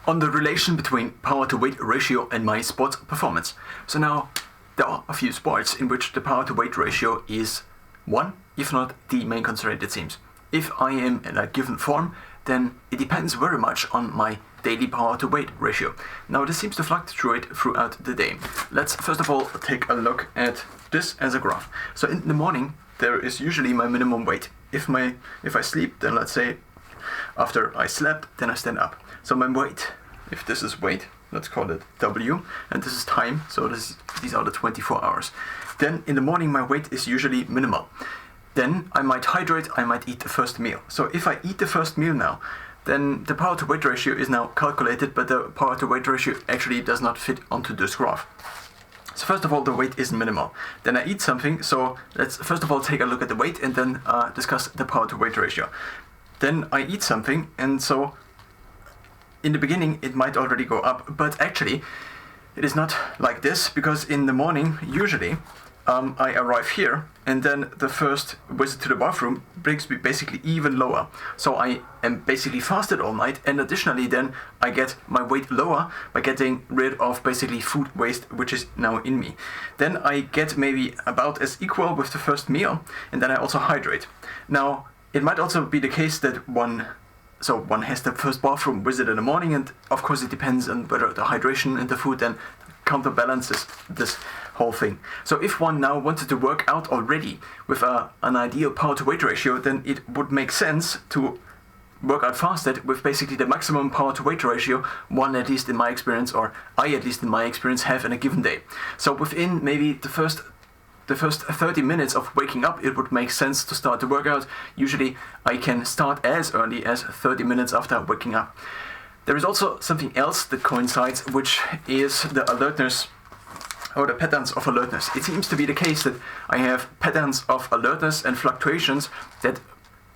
on the relation between power to weight ratio and my sports performance. So now there are a few sports in which the power to weight ratio is one, if not the main constraint, it seems. If I am in a given form, then it depends very much on my daily power to weight ratio. Now this seems to fluctuate throughout the day. Let's first of all take a look at this as a graph. So in the morning there is usually my minimum weight. If I sleep, then let's say after I slept, then I stand up. So my weight, if this is weight, let's call it W, and this is time, so these are the 24 hours. Then in the morning my weight is usually minimal. Then I might hydrate, I might eat the first meal. So if I eat the first meal now, then the power to weight ratio is now calculated, but the power to weight ratio actually does not fit onto this graph. So first of all, the weight is minimal. Then I eat something, so let's first of all take a look at the weight and then discuss the power to weight ratio. Then I eat something, and so in the beginning it might already go up, but actually it is not like this, because in the morning usually I arrive here, and then the first visit to the bathroom brings me basically even lower. So I am basically fasted all night, and additionally then I get my weight lower by getting rid of basically food waste which is now in me. Then I get maybe about as equal with the first meal, and then I also hydrate. Now it might also be the case that one has the first bathroom visit in the morning, and of course it depends on whether the hydration and the food then counterbalances this whole thing. So if one now wanted to work out already with an ideal power to weight ratio, then it would make sense to work out fasted with basically the maximum power to weight ratio one, at least in my experience, or I at least in my experience, have in a given day. So within maybe the first 30 minutes of waking up, it would make sense to start the workout. Usually I can start as early as 30 minutes after waking up. There is also something else that coincides, which is the alertness, or the patterns of alertness. It seems to be the case that I have patterns of alertness and fluctuations that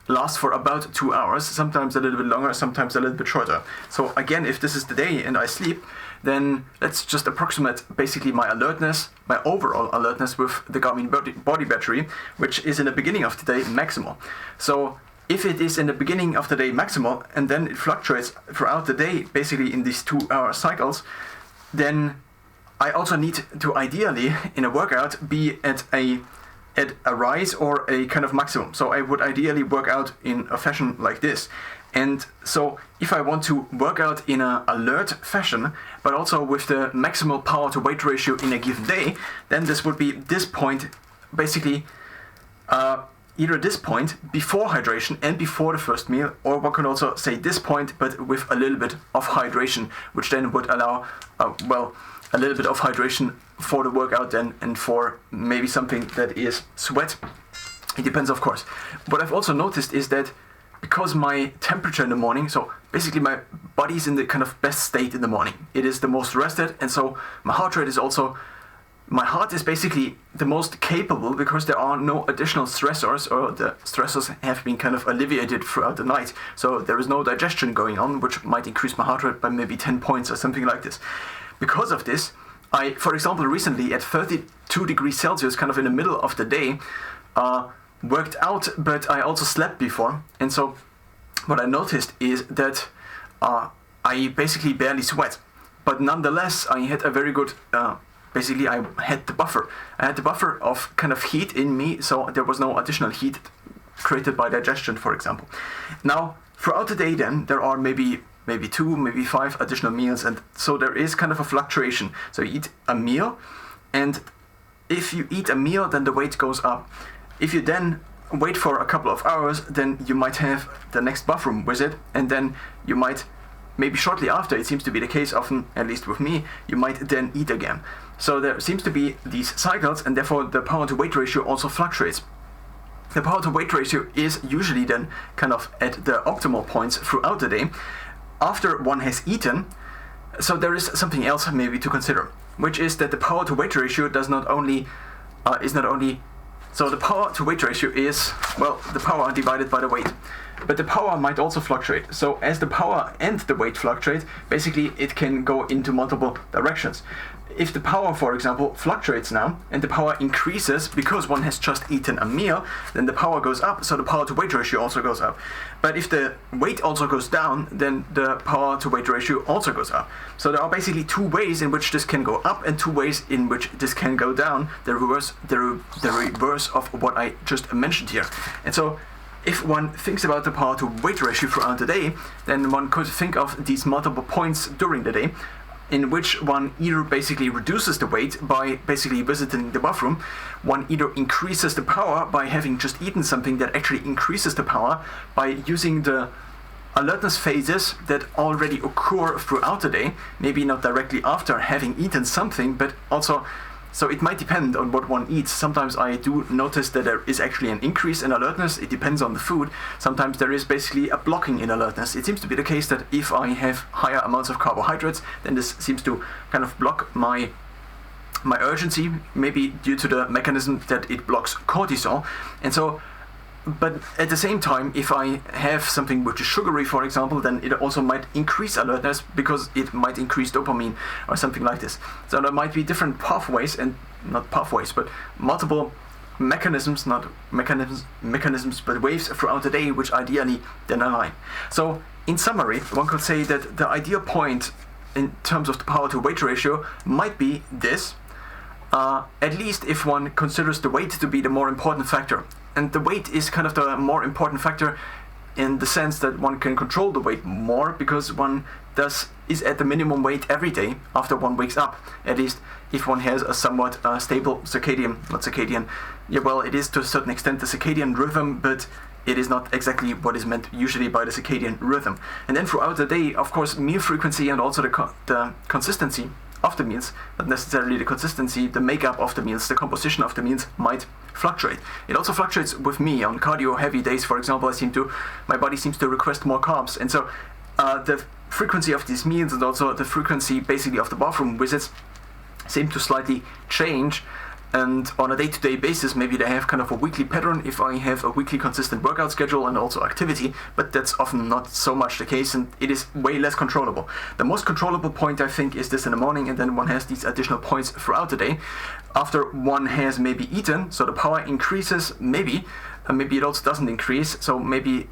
last for about 2 hours, sometimes a little bit longer, sometimes a little bit shorter. So again, if this is the day and I sleep, then let's just approximate basically my alertness, my overall alertness with the Garmin body battery, which is in the beginning of the day maximal. So if it is in the beginning of the day maximal, and then it fluctuates throughout the day, basically in these 2 hour cycles, then I also need to ideally in a workout be at a rise or a kind of maximum. So I would ideally work out in a fashion like this. And so if I want to work out in an alert fashion, but also with the maximal power to weight ratio in a given day, then this would be this point, basically either this point before hydration and before the first meal, or one can also say this point but with a little bit of hydration, which then would allow a little bit of hydration for the workout then, and for maybe something that is sweat. It depends, of course. What I've also noticed is that because my temperature in the morning, so basically my body is in the kind of best state in the morning. It is the most rested, and so my heart rate is also, my heart is basically the most capable, because there are no additional stressors, or the stressors have been kind of alleviated throughout the night. So there is no digestion going on, which might increase my heart rate by maybe 10 points or something like this. Because of this, I, for example, recently at 32 degrees Celsius, kind of in the middle of the day, worked out, but I also slept before. And so what I noticed is that I basically barely sweat. But nonetheless, I had a very good, basically I had the buffer. I had the buffer of kind of heat in me, so there was no additional heat created by digestion, for example. Now, throughout the day then, there are maybe 2, maybe 5 additional meals, and so there is kind of a fluctuation. So you eat a meal, and if you eat a meal, then the weight goes up. If you then wait for a couple of hours, then you might have the next bathroom visit, and then you might, maybe shortly after, it seems to be the case often, at least with me, you might then eat again. So there seems to be these cycles, and therefore the power to weight ratio also fluctuates. The power to weight ratio is usually then kind of at the optimal points throughout the day, after one has eaten. So there is something else maybe to consider, which is that the power to weight ratio is not only so the power to weight ratio is, well, the power divided by the weight. But the power might also fluctuate. So as the power and the weight fluctuate, basically it can go into multiple directions. if the power, for example, fluctuates now, and the power increases because one has just eaten a meal, then the power goes up, so the power to weight ratio also goes up. But if the weight also goes down, then the power to weight ratio also goes up. So there are basically two ways in which this can go up and two ways in which this can go down, the reverse of what I just mentioned here. And so if one thinks about the power to weight ratio throughout the day, then one could think of these multiple points during the day in which one either basically reduces the weight by basically visiting the bathroom, one either increases the power by having just eaten something that actually increases the power by using the alertness phases that already occur throughout the day, maybe not directly after having eaten something, but also, so it might depend on what one eats. Sometimes I do notice that there is actually an increase in alertness. It depends on the food. Sometimes there is basically a blocking in alertness. It seems to be the case that if I have higher amounts of carbohydrates, then this seems to kind of block my urgency, maybe due to the mechanism that it blocks cortisol. And so, but at the same time, if I have something which is sugary, for example, then it also might increase alertness because it might increase dopamine or something like this. So there might be different pathways, and not pathways, but multiple mechanisms, not mechanisms, but waves throughout the day, which ideally then align. So in summary, one could say that the ideal point in terms of the power to weight ratio might be this, at least if one considers the weight to be the more important factor. And the weight is kind of the more important factor in the sense that one can control the weight more because one is at the minimum weight every day after one wakes up. At least if one has a somewhat stable it is to a certain extent the circadian rhythm, but it is not exactly what is meant usually by the circadian rhythm. And then throughout the day, of course, meal frequency and also the consistency of the meals, not necessarily the consistency, the makeup of the meals, the composition of the meals might fluctuate. It also fluctuates with me. On cardio heavy days, for example, my body seems to request more carbs, and so the frequency of these meals and also the frequency basically of the bathroom visits seem to slightly change. And on a day-to-day basis, maybe they have kind of a weekly pattern if I have a weekly consistent workout schedule and also activity, but that's often not so much the case, and it is way less controllable. The most controllable point, I think, is this in the morning, and then one has these additional points throughout the day. After one has maybe eaten, so the power increases, maybe it also doesn't increase, so maybe.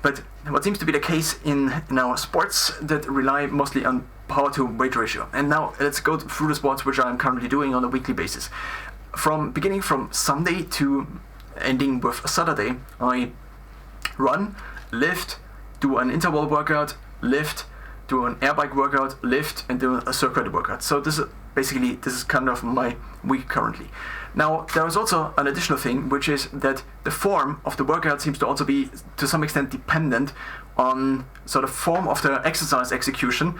But what seems to be the case in our sports that rely mostly on power to weight ratio. And now let's go through the sports which I'm currently doing on a weekly basis. Beginning from Sunday to ending with Saturday, I run, lift, do an interval workout, lift, do an air bike workout, lift, and do a circuit workout. So this is kind of my week currently. Now, there is also an additional thing, which is that the form of the workout seems to also be, to some extent, dependent on sort of form of the exercise execution,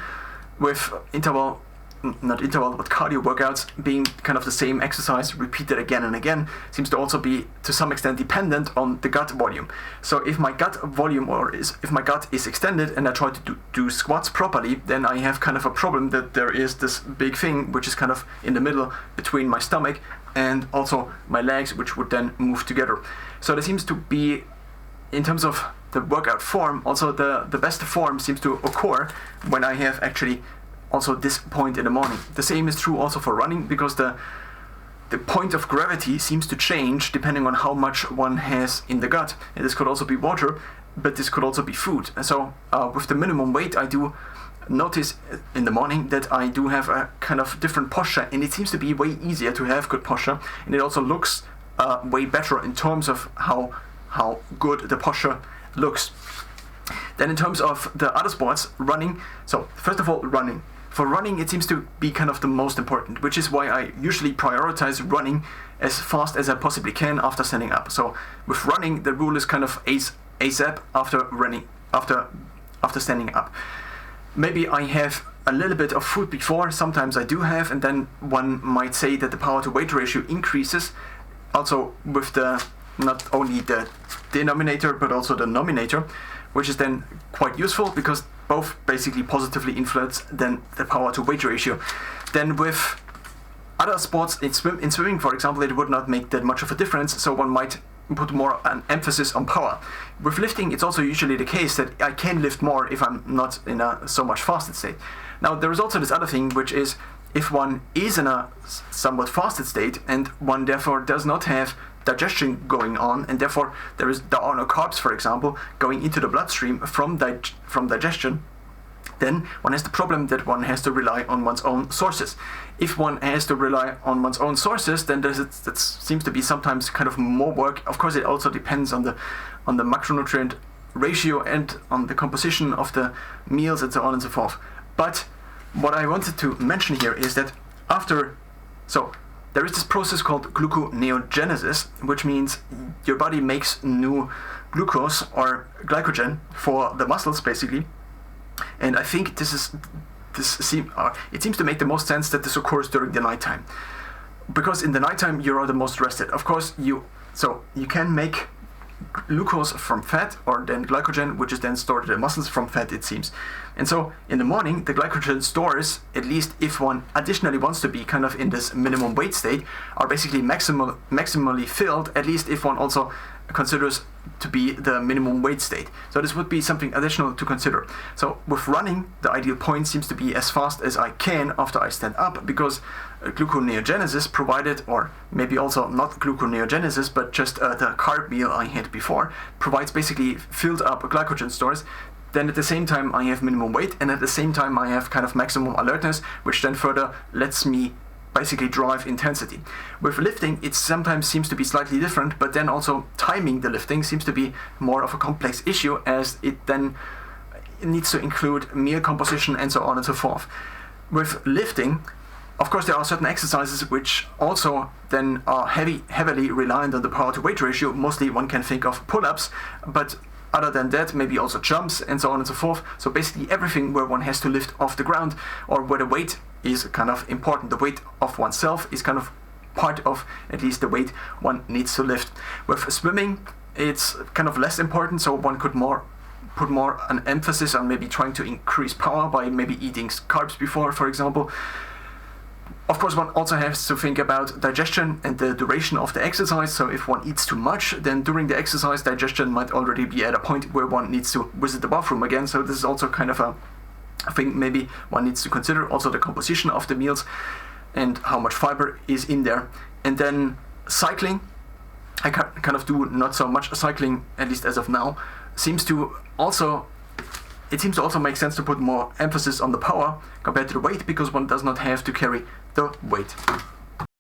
with cardio workouts being kind of the same exercise repeated again and again, seems to also be, to some extent, dependent on the gut volume. So if my gut volume if my gut is extended and I try to do squats properly, then I have kind of a problem that there is this big thing which is kind of in the middle between my stomach and also my legs, which would then move together. So there seems to be, in terms of the workout form, also the best form seems to occur when I have actually also this point in the morning. The same is true also for running, because the point of gravity seems to change depending on how much one has in the gut. And this could also be water, but this could also be food. And so with the minimum weight, I do notice in the morning that I do have a kind of different posture, and it seems to be way easier to have good posture, and it also looks way better in terms of how good the posture looks. Then in terms of the other sports, running. So first of all, running. For running, it seems to be kind of the most important, which is why I usually prioritize running as fast as I possibly can after standing up. So with running, the rule is kind of ASAP after standing up. Maybe I have a little bit of food before, sometimes I do have, and then one might say that the power to weight ratio increases also with not only the denominator but also the numerator, which is then quite useful because both basically positively influence then the power to weight ratio. Then with other sports, in swimming, for example, it would not make that much of a difference, so one might put more an emphasis on power. With lifting, it's also usually the case that I can lift more if I'm not in a so much fasted state. Now, there is also this other thing, which is if one is in a somewhat fasted state and one therefore does not have digestion going on, and therefore there are no carbs, for example, going into the bloodstream from digestion, then one has the problem that one has to rely on one's own sources. If one has to rely on one's own sources, then that seems to be sometimes kind of more work. Of course, it also depends on the macronutrient ratio and on the composition of the meals and so on and so forth. But what I wanted to mention here is that there is this process called gluconeogenesis, which means your body makes new glucose or glycogen for the muscles, basically. And I think it seems to make the most sense that this occurs during the nighttime, because in the nighttime you are the most rested. Of course, you can make glucose from fat, or then glycogen, which is then stored in the muscles from fat, it seems. And so in the morning, the glycogen stores, at least if one additionally wants to be kind of in this minimum weight state, are basically maximally filled, at least if one also considers to be the minimum weight state. So this would be something additional to consider. So with running, the ideal point seems to be as fast as I can after I stand up, because gluconeogenesis provided, or maybe also not gluconeogenesis, but just the carb meal I had before, provides basically filled up glycogen stores. Then at the same time I have minimum weight, and at the same time I have kind of maximum alertness, which then further lets me basically drive intensity. With lifting, it sometimes seems to be slightly different, but then also timing the lifting seems to be more of a complex issue, as it then needs to include meal composition and so on and so forth. With lifting, of course, there are certain exercises which also then are heavily reliant on the power to weight ratio. Mostly one can think of pull-ups, but other than that, maybe also jumps and so on and so forth. So basically everything where one has to lift off the ground, or where the weight is kind of important. The weight of oneself is kind of part of at least the weight one needs to lift. With swimming, it's kind of less important, so one could put more an emphasis on maybe trying to increase power by maybe eating carbs before, for example. Of course, one also has to think about digestion and the duration of the exercise. So if one eats too much, then during the exercise, digestion might already be at a point where one needs to visit the bathroom again. So this is also kind of a thing maybe one needs to consider. Also the composition of the meals and how much fiber is in there. And then cycling, I kind of do not so much cycling, at least as of now. It seems to also make sense to put more emphasis on the power compared to the weight, because one does not have to carry the weight.